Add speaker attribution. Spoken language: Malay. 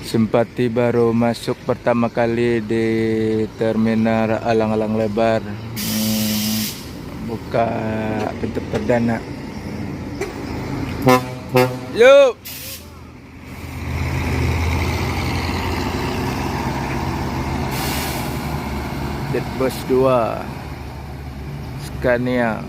Speaker 1: Simpati baru masuk pertama kali di terminal Alang-Alang Lebar. Buka pintu perdana. Yuk. Deadbus 2 Scania.